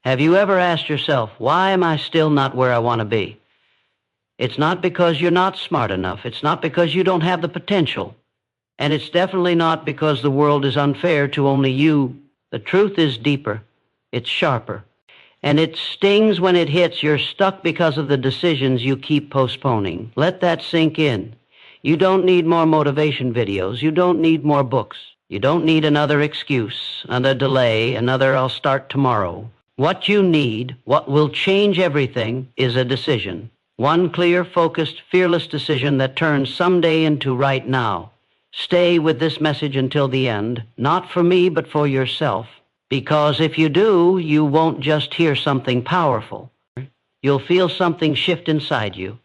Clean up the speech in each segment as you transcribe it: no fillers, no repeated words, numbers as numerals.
Have you ever asked yourself, why am I still not where I want to be? It's not because you're not smart enough. It's not because you don't have the potential. And it's definitely not because the world is unfair to only you. The truth is deeper. It's sharper. And it stings when it hits. You're stuck because of the decisions you keep postponing. Let that sink in. You don't need more motivation videos. You don't need more books. You don't need another excuse, another delay, another I'll start tomorrow. What you need, what will change everything, is a decision. One clear, focused, fearless decision that turns someday into right now. Stay with this message until the end, not for me, but for yourself. Because if you do, you won't just hear something powerful. You'll feel something shift inside you.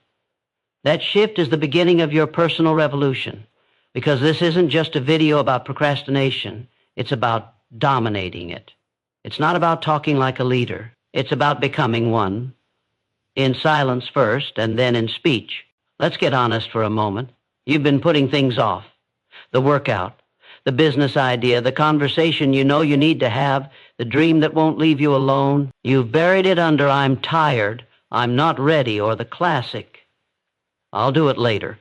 That shift is the beginning of your personal revolution. Because this isn't just a video about procrastination. It's about dominating it. It's not about talking like a leader. It's about becoming one. In silence first, and then in speech. Let's get honest for a moment. You've been putting things off. The workout, the business idea, the conversation you know you need to have, the dream that won't leave you alone. You've buried it under I'm tired, I'm not ready, or the classic, I'll do it later.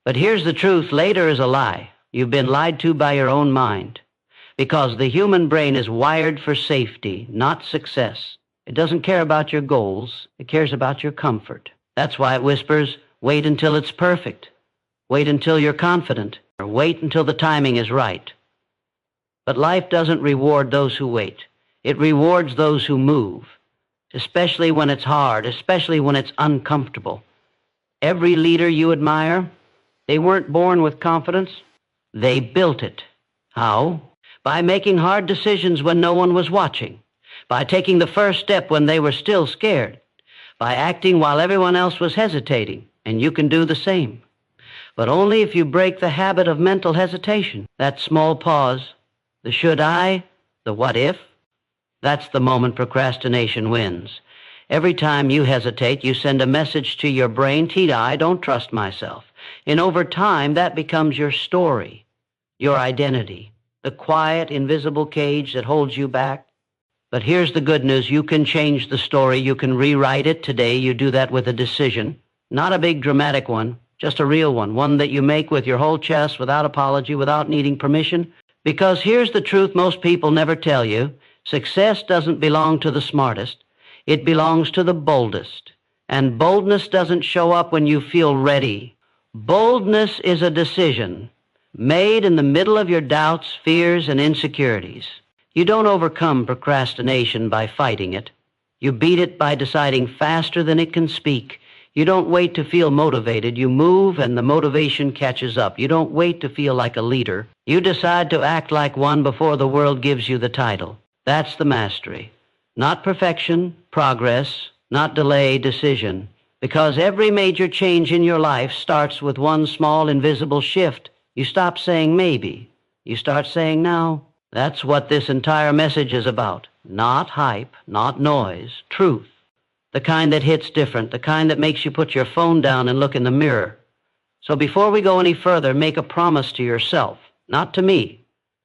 But here's the truth, later is a lie. You've been lied to by your own mind. Because the human brain is wired for safety, not success. It doesn't care about your goals, it cares about your comfort. That's why it whispers, wait until it's perfect. Wait until you're confident. Or wait until the timing is right. But life doesn't reward those who wait. It rewards those who move, especially when it's hard, especially when it's uncomfortable. Every leader you admire, they weren't born with confidence. They built it. How? By making hard decisions when no one was watching. By taking the first step when they were still scared. By acting while everyone else was hesitating. And you can do the same. But only if you break the habit of mental hesitation. That small pause, the should I, the what if. That's the moment procrastination wins. Every time you hesitate, you send a message to your brain, I don't trust myself. And over time, that becomes your story, your identity, the quiet, invisible cage that holds you back. But here's the good news. You can change the story. You can rewrite it today. You do that with a decision, not a big dramatic one. Just a real one that you make with your whole chest, without apology, without needing permission. Because here's the truth most people never tell you. Success doesn't belong to the smartest. It belongs to the boldest. And boldness doesn't show up when you feel ready. Boldness is a decision made in the middle of your doubts, fears, and insecurities. You don't overcome procrastination by fighting it. You beat it by deciding faster than it can speak. You don't wait to feel motivated. You move and the motivation catches up. You don't wait to feel like a leader. You decide to act like one before the world gives you the title. That's the mastery. Not perfection, progress, not delay, decision. Because every major change in your life starts with one small invisible shift. You stop saying maybe. You start saying now. That's what this entire message is about. Not hype, not noise, truth. The kind that hits different, the kind that makes you put your phone down and look in the mirror. So before we go any further, make a promise to yourself, not to me,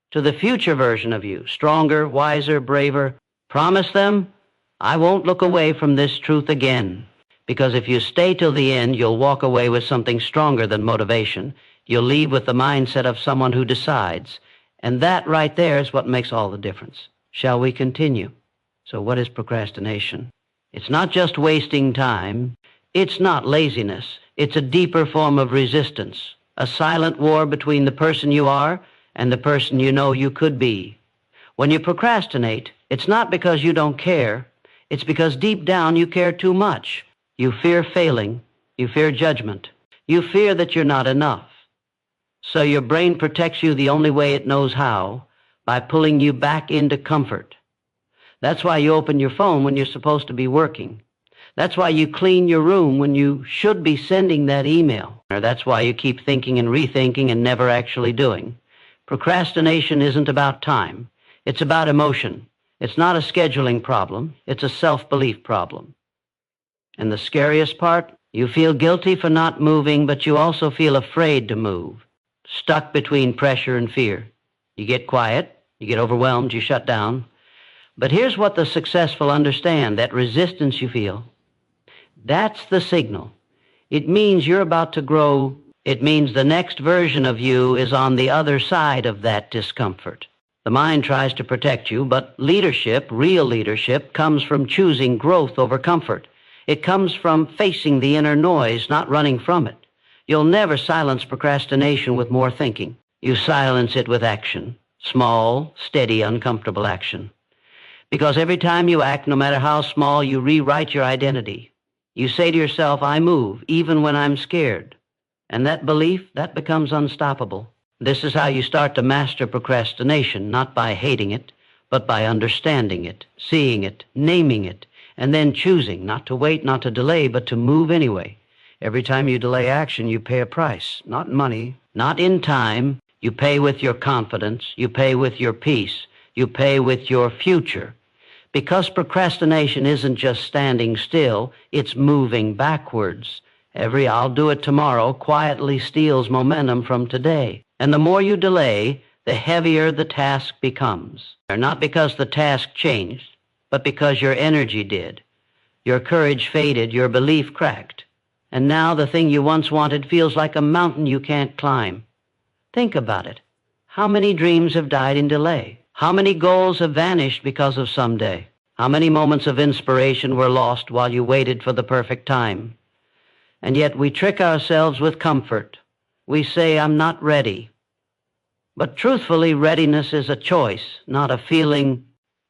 to the future version of you, stronger, wiser, braver. Promise them, I won't look away from this truth again. Because if you stay till the end, you'll walk away with something stronger than motivation. You'll leave with the mindset of someone who decides. And that right there is what makes all the difference. Shall we continue? So what is procrastination? It's not just wasting time. It's not laziness. It's a deeper form of resistance, a silent war between the person you are and the person you know you could be. When you procrastinate, it's not because you don't care. It's because deep down you care too much. You fear failing. You fear judgment. You fear that you're not enough. So your brain protects you the only way it knows how, by pulling you back into comfort. That's why you open your phone when you're supposed to be working. That's why you clean your room when you should be sending that email. Or that's why you keep thinking and rethinking and never actually doing. Procrastination isn't about time. It's about emotion. It's not a scheduling problem. It's a self-belief problem. And the scariest part, you feel guilty for not moving, but you also feel afraid to move, stuck between pressure and fear. You get quiet, you get overwhelmed, you shut down. But here's what the successful understand, that resistance you feel. That's the signal. It means you're about to grow. It means the next version of you is on the other side of that discomfort. The mind tries to protect you, but leadership, real leadership, comes from choosing growth over comfort. It comes from facing the inner noise, not running from it. You'll never silence procrastination with more thinking. You silence it with action. Small, steady, uncomfortable action. Because every time you act, no matter how small, you rewrite your identity. You say to yourself, I move, even when I'm scared. And that belief, that becomes unstoppable. This is how you start to master procrastination, not by hating it, but by understanding it, seeing it, naming it, and then choosing not to wait, not to delay, but to move anyway. Every time you delay action, you pay a price, not money, not in time. You pay with your confidence, you pay with your peace, you pay with your future. Because procrastination isn't just standing still, it's moving backwards. Every I'll do it tomorrow quietly steals momentum from today. And the more you delay, the heavier the task becomes. Not because the task changed, but because your energy did. Your courage faded, your belief cracked. And now the thing you once wanted feels like a mountain you can't climb. Think about it. How many dreams have died in delay? How many goals have vanished because of someday? How many moments of inspiration were lost while you waited for the perfect time? And yet we trick ourselves with comfort. We say, I'm not ready. But truthfully, readiness is a choice, not a feeling.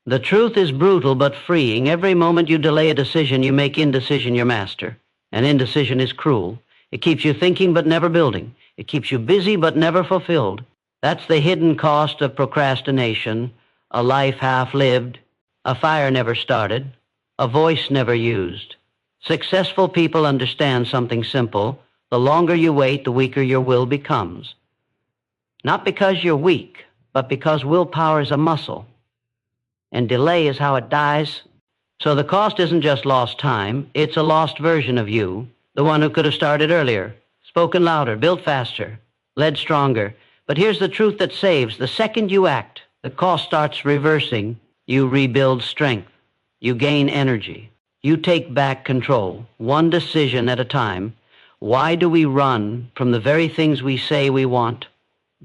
The truth is brutal but freeing. Every moment you delay a decision, you make indecision your master. And indecision is cruel. It keeps you thinking but never building. It keeps you busy but never fulfilled. That's the hidden cost of procrastination, a life half-lived, a fire never started, a voice never used. Successful people understand something simple. The longer you wait, the weaker your will becomes. Not because you're weak, but because willpower is a muscle. And delay is how it dies. So the cost isn't just lost time, it's a lost version of you, the one who could have started earlier, spoken louder, built faster, led stronger. But here's the truth that saves. The second you act, the cost starts reversing. You rebuild strength. You gain energy. You take back control, one decision at a time. Why do we run from the very things we say we want?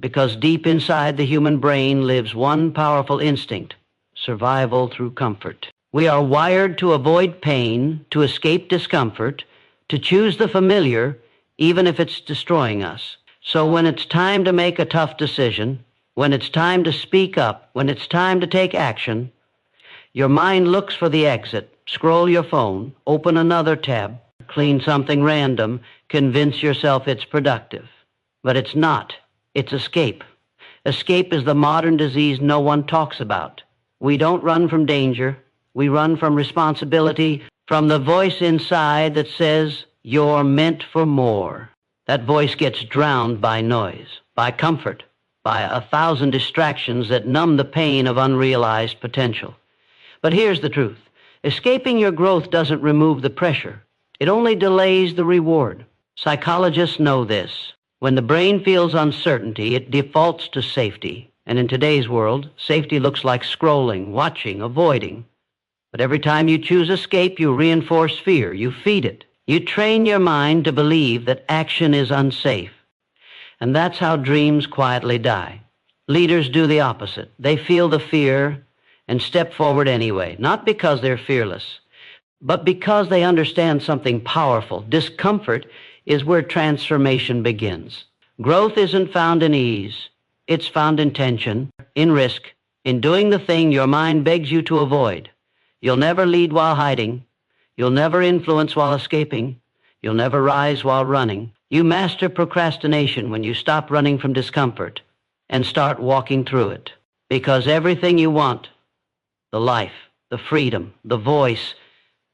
Because deep inside the human brain lives one powerful instinct, survival through comfort. We are wired to avoid pain, to escape discomfort, to choose the familiar, even if it's destroying us. So when it's time to make a tough decision, when it's time to speak up, when it's time to take action, your mind looks for the exit. Scroll your phone, open another tab, clean something random, convince yourself it's productive. But it's not. It's escape. Escape is the modern disease no one talks about. We don't run from danger. We run from responsibility, from the voice inside that says, you're meant for more. That voice gets drowned by noise, by comfort, by 1,000 distractions that numb the pain of unrealized potential. But here's the truth. Escaping your growth doesn't remove the pressure. It only delays the reward. Psychologists know this. When the brain feels uncertainty, it defaults to safety. And in today's world, safety looks like scrolling, watching, avoiding. But every time you choose escape, you reinforce fear. You feed it. You train your mind to believe that action is unsafe. And that's how dreams quietly die. Leaders do the opposite. They feel the fear and step forward anyway, not because they're fearless, but because they understand something powerful. Discomfort is where transformation begins. Growth isn't found in ease. It's found in tension, in risk, in doing the thing your mind begs you to avoid. You'll never lead while hiding. You'll never influence while escaping. You'll never rise while running. You master procrastination when you stop running from discomfort and start walking through it. Because everything you want, the life, the freedom, the voice,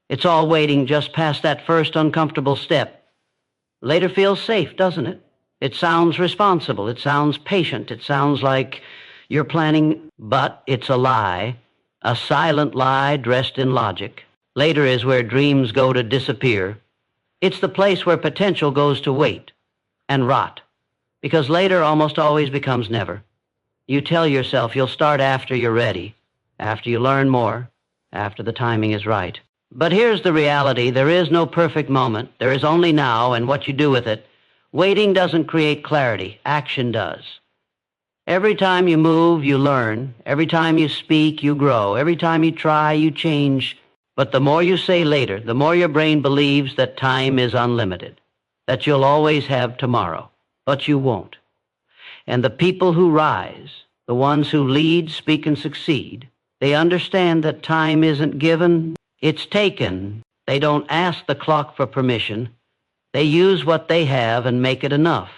it's all waiting just past that first uncomfortable step. Later feels safe, doesn't it? It sounds responsible. It sounds patient. It sounds like you're planning, but it's a lie, a silent lie dressed in logic. Later is where dreams go to disappear. It's the place where potential goes to wait and rot, because later almost always becomes never. You tell yourself you'll start after you're ready. after you learn more, after the timing is right. But here's the reality. There is no perfect moment. There is only now and what you do with it. Waiting doesn't create clarity. Action does. Every time you move, you learn. Every time you speak, you grow. Every time you try, you change. But the more you say later, the more your brain believes that time is unlimited, that you'll always have tomorrow. But you won't. And the people who rise, the ones who lead, speak, and succeed, they understand that time isn't given, it's taken. They don't ask the clock for permission. They use what they have and make it enough.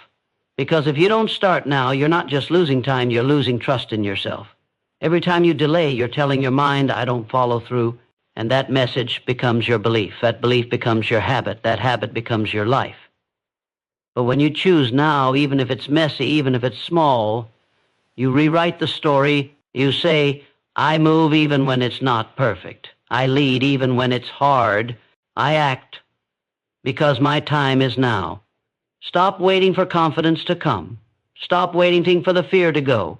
Because if you don't start now, you're not just losing time, you're losing trust in yourself. Every time you delay, you're telling your mind, I don't follow through, and that message becomes your belief. That belief becomes your habit. That habit becomes your life. But when you choose now, even if it's messy, even if it's small, you rewrite the story. You say, I move even when it's not perfect. I lead even when it's hard. I act because my time is now. Stop waiting for confidence to come. Stop waiting for the fear to go.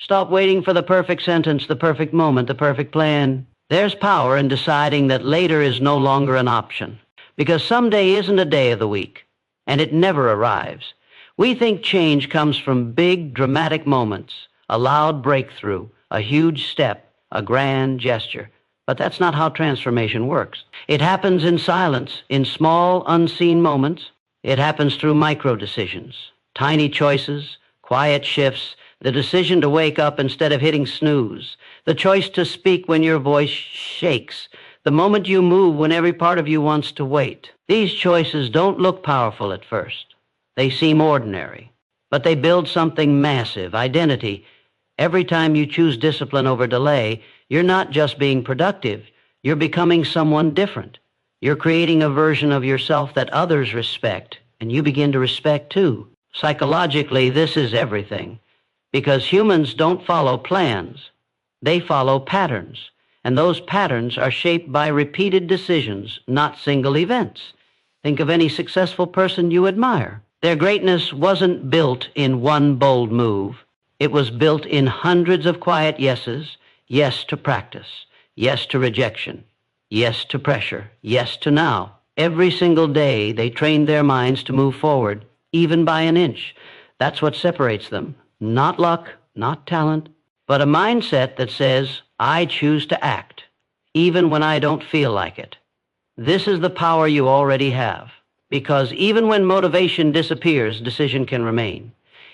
Stop waiting for the perfect sentence, the perfect moment, the perfect plan. There's power in deciding that later is no longer an option, because someday isn't a day of the week, and it never arrives. We think change comes from big, dramatic moments, a loud breakthrough, a huge step, a grand gesture. But that's not how transformation works. It happens in silence, in small, unseen moments. It happens through micro-decisions, tiny choices, quiet shifts, the decision to wake up instead of hitting snooze, the choice to speak when your voice shakes, the moment you move when every part of you wants to wait. These choices don't look powerful at first. They seem ordinary, but they build something massive, identity. Every time you choose discipline over delay, you're not just being productive, you're becoming someone different. You're creating a version of yourself that others respect, and you begin to respect too. Psychologically, this is everything, because humans don't follow plans. They follow patterns, and those patterns are shaped by repeated decisions, not single events. Think of any successful person you admire. Their greatness wasn't built in one bold move. It was built in hundreds of quiet yeses, yes to practice, yes to rejection, yes to pressure, yes to now. Every single day, they trained their minds to move forward, even by an inch. That's what separates them. Not luck, not talent, but a mindset that says, I choose to act, even when I don't feel like it. This is the power you already have, because even when motivation disappears, decision can remain.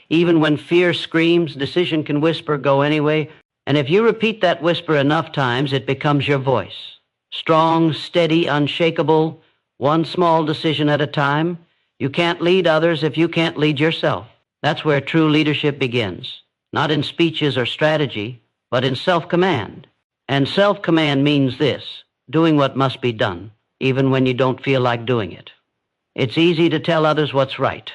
Even when fear screams, decision can whisper, go anyway. And if you repeat that whisper enough times, it becomes your voice. Strong, steady, unshakable, one small decision at a time. You can't lead others if you can't lead yourself. That's where true leadership begins. Not in speeches or strategy, but in self-command. And self-command means this, doing what must be done, even when you don't feel like doing it. It's easy to tell others what's right.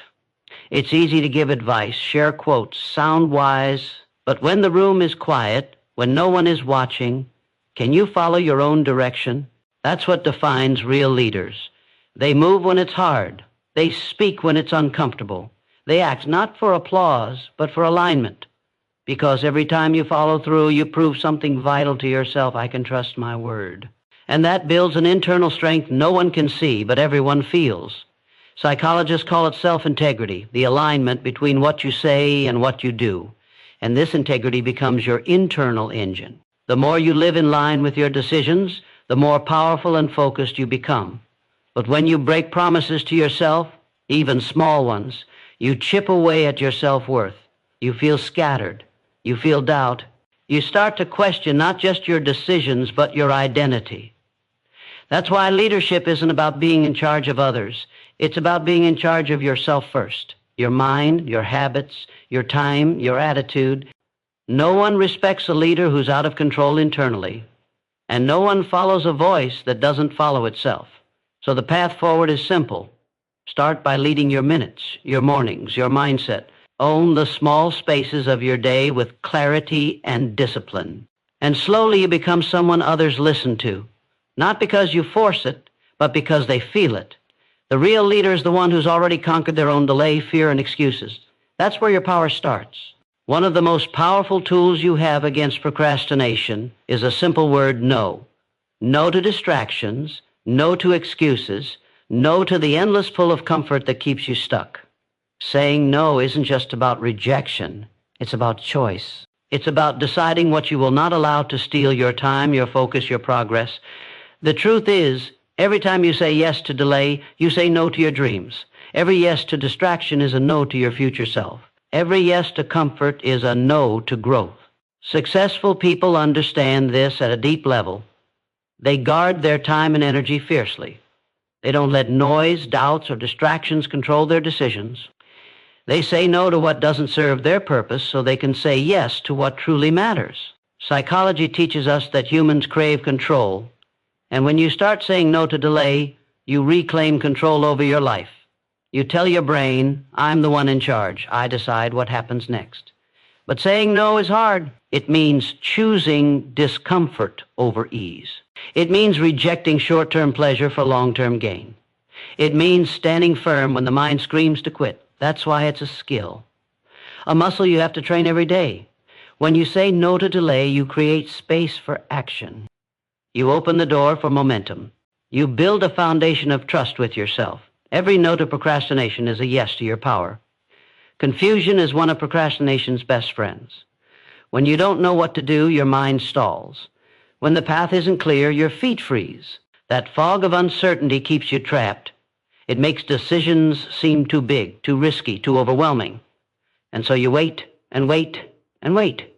It's easy to give advice, share quotes, sound wise, but when the room is quiet, when no one is watching, can you follow your own direction? That's what defines real leaders. They move when it's hard. They speak when it's uncomfortable. They act not for applause, but for alignment. Because every time you follow through, you prove something vital to yourself. I can trust my word. And that builds an internal strength no one can see, but everyone feels. Psychologists call it self-integrity, the alignment between what you say and what you do. And this integrity becomes your internal engine. The more you live in line with your decisions, the more powerful and focused you become. But when you break promises to yourself, even small ones, you chip away at your self-worth. You feel scattered. You feel doubt. You start to question not just your decisions, but your identity. That's why leadership isn't about being in charge of others. It's about being in charge of yourself first. Your mind, your habits, your time, your attitude. No one respects a leader who's out of control internally, and no one follows a voice that doesn't follow itself. So the path forward is simple. Start by leading your minutes, your mornings, your mindset. Own the small spaces of your day with clarity and discipline. And slowly you become someone others listen to. Not because you force it, but because they feel it. The real leader is the one who's already conquered their own delay, fear, and excuses. That's where your power starts. One of the most powerful tools you have against procrastination is a simple word, no. No to distractions, no to excuses, no to the endless pull of comfort that keeps you stuck. Saying no isn't just about rejection, it's about choice. It's about deciding what you will not allow to steal your time, your focus, your progress. The truth is, every time you say yes to delay, you say no to your dreams. Every yes to distraction is a no to your future self. Every yes to comfort is a no to growth. Successful people understand this at a deep level. They guard their time and energy fiercely. They don't let noise, doubts, or distractions control their decisions. They say no to what doesn't serve their purpose so they can say yes to what truly matters. Psychology teaches us that humans crave control, and when you start saying no to delay, you reclaim control over your life. You tell your brain, I'm the one in charge. I decide what happens next. But saying no is hard. It means choosing discomfort over ease. It means rejecting short-term pleasure for long-term gain. It means standing firm when the mind screams to quit. That's why it's a skill. A muscle you have to train every day. When you say no to delay, you create space for action. You open the door for momentum. You build a foundation of trust with yourself. Every no to procrastination is a yes to your power. Confusion is one of procrastination's best friends. When you don't know what to do, your mind stalls. When the path isn't clear, your feet freeze. That fog of uncertainty keeps you trapped. It makes decisions seem too big, too risky, too overwhelming. And so you wait and wait and wait.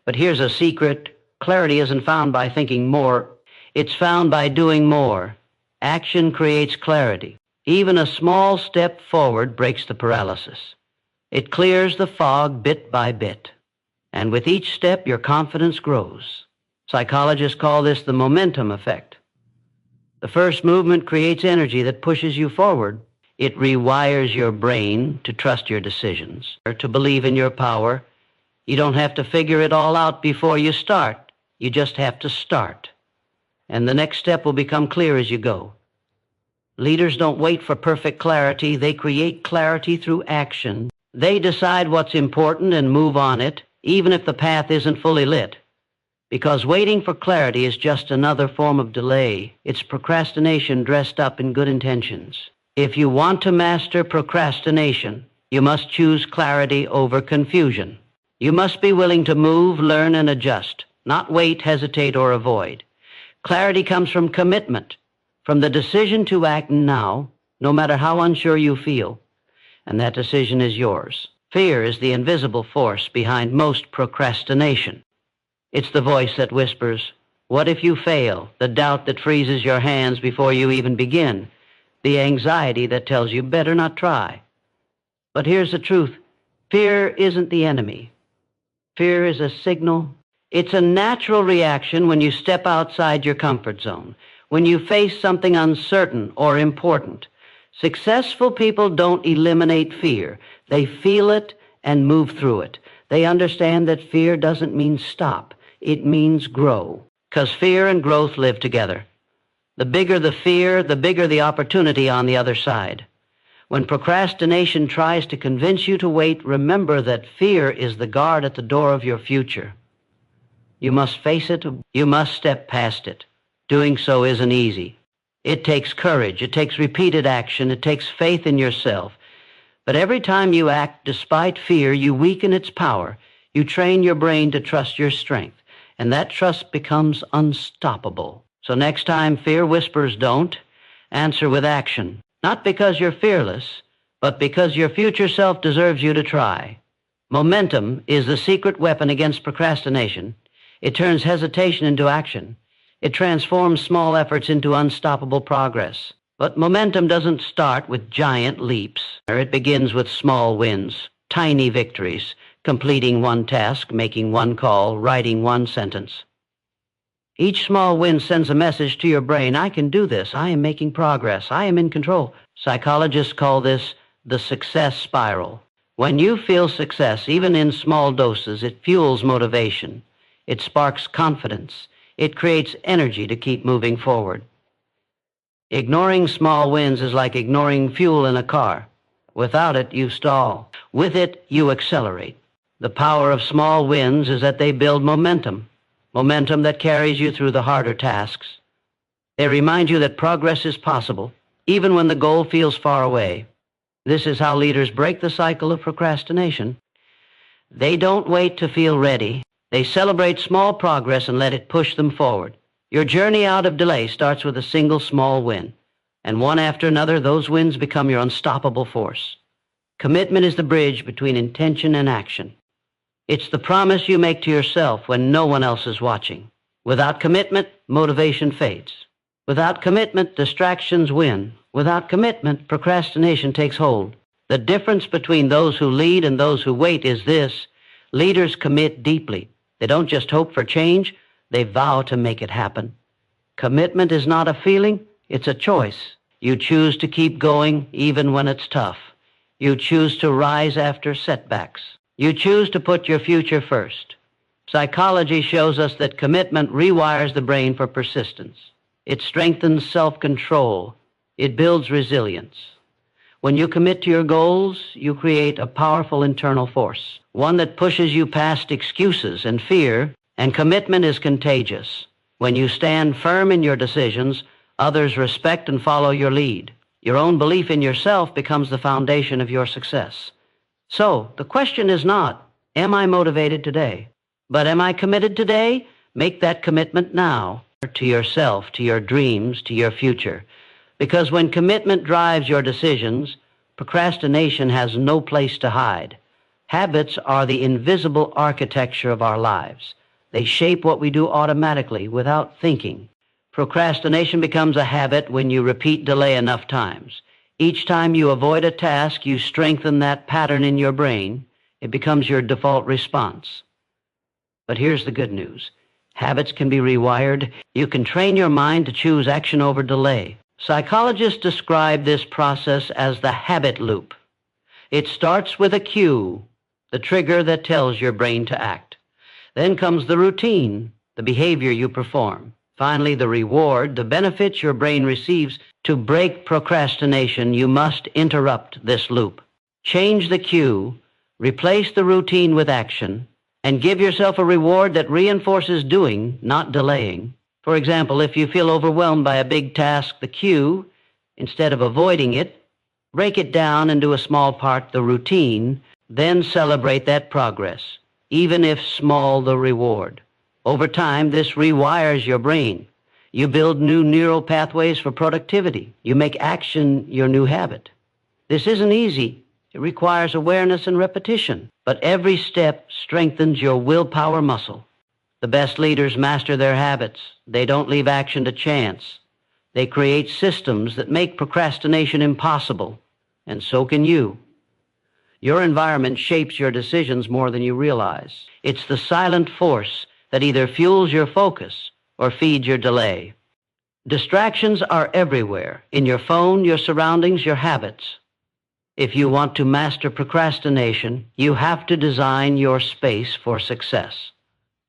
But here's a secret. Clarity isn't found by thinking more. It's found by doing more. Action creates clarity. Even a small step forward breaks the paralysis. It clears the fog bit by bit. And with each step, your confidence grows. Psychologists call this the momentum effect. The first movement creates energy that pushes you forward. It rewires your brain to trust your decisions, or to believe in your power. You don't have to figure it all out before you start. You just have to start. And the next step will become clear as you go. Leaders don't wait for perfect clarity. They create clarity through action. They decide what's important and move on it, even if the path isn't fully lit. Because waiting for clarity is just another form of delay. It's procrastination dressed up in good intentions. If you want to master procrastination, you must choose clarity over confusion. You must be willing to move, learn, and adjust, not wait, hesitate, or avoid. Clarity comes from commitment, from the decision to act now, no matter how unsure you feel. And that decision is yours. Fear is the invisible force behind most procrastination. It's the voice that whispers, what if you fail? The doubt that freezes your hands before you even begin. The anxiety that tells you better not try. But here's the truth. Fear isn't the enemy. Fear is a signal. It's a natural reaction when you step outside your comfort zone, when you face something uncertain or important. Successful people don't eliminate fear. They feel it and move through it. They understand that fear doesn't mean stop. It means grow. Because fear and growth live together. The bigger the fear, the bigger the opportunity on the other side. When procrastination tries to convince you to wait, remember that fear is the guard at the door of your future. You must face it. You must step past it. Doing so isn't easy. It takes courage. It takes repeated action. It takes faith in yourself. But every time you act despite fear, you weaken its power. You train your brain to trust your strength. And that trust becomes unstoppable. So next time fear whispers don't, answer with action. Not because you're fearless, but because your future self deserves you to try. Momentum is the secret weapon against procrastination. It turns hesitation into action. It transforms small efforts into unstoppable progress. But momentum doesn't start with giant leaps. It begins with small wins, tiny victories, completing one task, making one call, writing one sentence. Each small win sends a message to your brain, I can do this, I am making progress, I am in control. Psychologists call this the success spiral. When you feel success, even in small doses, it fuels motivation. It sparks confidence. It creates energy to keep moving forward. Ignoring small wins is like ignoring fuel in a car. Without it, you stall. With it, you accelerate. The power of small wins is that they build momentum, momentum that carries you through the harder tasks. They remind you that progress is possible, even when the goal feels far away. This is how leaders break the cycle of procrastination. They don't wait to feel ready. They celebrate small progress and let it push them forward. Your journey out of delay starts with a single small win, and one after another, those wins become your unstoppable force. Commitment is the bridge between intention and action. It's the promise you make to yourself when no one else is watching. Without commitment, motivation fades. Without commitment, distractions win. Without commitment, procrastination takes hold. The difference between those who lead and those who wait is this: leaders commit deeply. They don't just hope for change, they vow to make it happen. Commitment is not a feeling, it's a choice. You choose to keep going even when it's tough. You choose to rise after setbacks. You choose to put your future first. Psychology shows us that commitment rewires the brain for persistence. It strengthens self-control. It builds resilience. When you commit to your goals, you create a powerful internal force, one that pushes you past excuses and fear, and commitment is contagious. When you stand firm in your decisions, others respect and follow your lead. Your own belief in yourself becomes the foundation of your success. So, the question is not, am I motivated today? But am I committed today? Make that commitment now to yourself, to your dreams, to your future. Because when commitment drives your decisions, procrastination has no place to hide. Habits are the invisible architecture of our lives. They shape what we do automatically without thinking. Procrastination becomes a habit when you repeat delay enough times. Each time you avoid a task, you strengthen that pattern in your brain. It becomes your default response. But here's the good news. Habits can be rewired. You can train your mind to choose action over delay. Psychologists describe this process as the habit loop. It starts with a cue, the trigger that tells your brain to act. Then comes the routine, the behavior you perform. Finally, the reward, the benefits your brain receives. To break procrastination, you must interrupt this loop. Change the cue, replace the routine with action, and give yourself a reward that reinforces doing, not delaying. For example, if you feel overwhelmed by a big task, the cue, instead of avoiding it, break it down into a small part, the routine, then celebrate that progress, even if small the reward. Over time, this rewires your brain. You build new neural pathways for productivity. You make action your new habit. This isn't easy. It requires awareness and repetition, but every step strengthens your willpower muscle. The best leaders master their habits. They don't leave action to chance. They create systems that make procrastination impossible, and so can you. Your environment shapes your decisions more than you realize. It's the silent force that either fuels your focus or feeds your delay. Distractions are everywhere, in your phone, your surroundings, your habits. If you want to master procrastination, you have to design your space for success.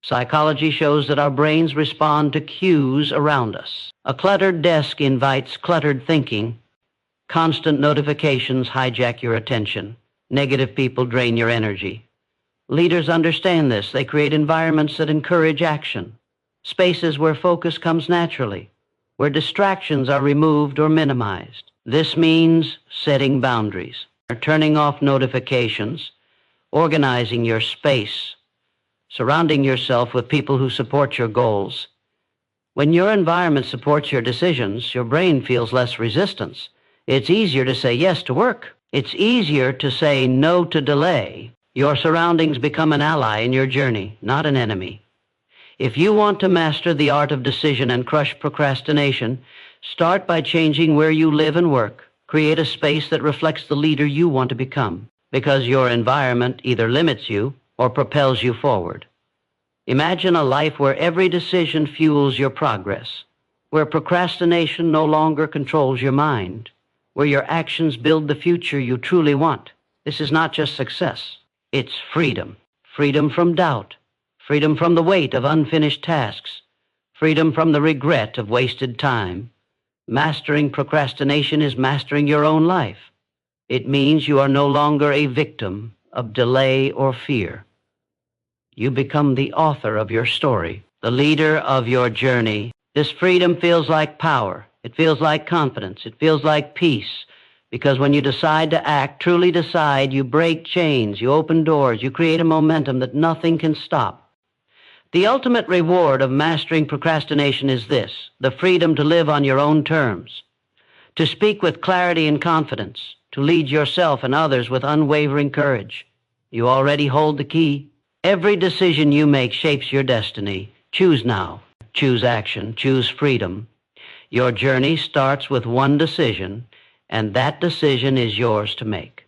Psychology shows that our brains respond to cues around us. A cluttered desk invites cluttered thinking. Constant notifications hijack your attention. Negative people drain your energy. Leaders understand this. They create environments that encourage action, spaces where focus comes naturally, where distractions are removed or minimized. This means setting boundaries, turning off notifications, organizing your space, surrounding yourself with people who support your goals. When your environment supports your decisions, your brain feels less resistance. It's easier to say yes to work. It's easier to say no to delay. Your surroundings become an ally in your journey, not an enemy. If you want to master the art of decision and crush procrastination, start by changing where you live and work. Create a space that reflects the leader you want to become, because your environment either limits you or propels you forward. Imagine a life where every decision fuels your progress, where procrastination no longer controls your mind, where your actions build the future you truly want. This is not just success, it's freedom. Freedom from doubt, freedom from the weight of unfinished tasks, freedom from the regret of wasted time. Mastering procrastination is mastering your own life. It means you are no longer a victim of delay or fear. You become the author of your story, the leader of your journey. This freedom feels like power. It feels like confidence. It feels like peace. Because when you decide to act, truly decide, you break chains, you open doors, you create a momentum that nothing can stop. The ultimate reward of mastering procrastination is this: the freedom to live on your own terms, to speak with clarity and confidence, to lead yourself and others with unwavering courage. You already hold the key. Every decision you make shapes your destiny. Choose now. Choose action. Choose freedom. Your journey starts with one decision, and that decision is yours to make.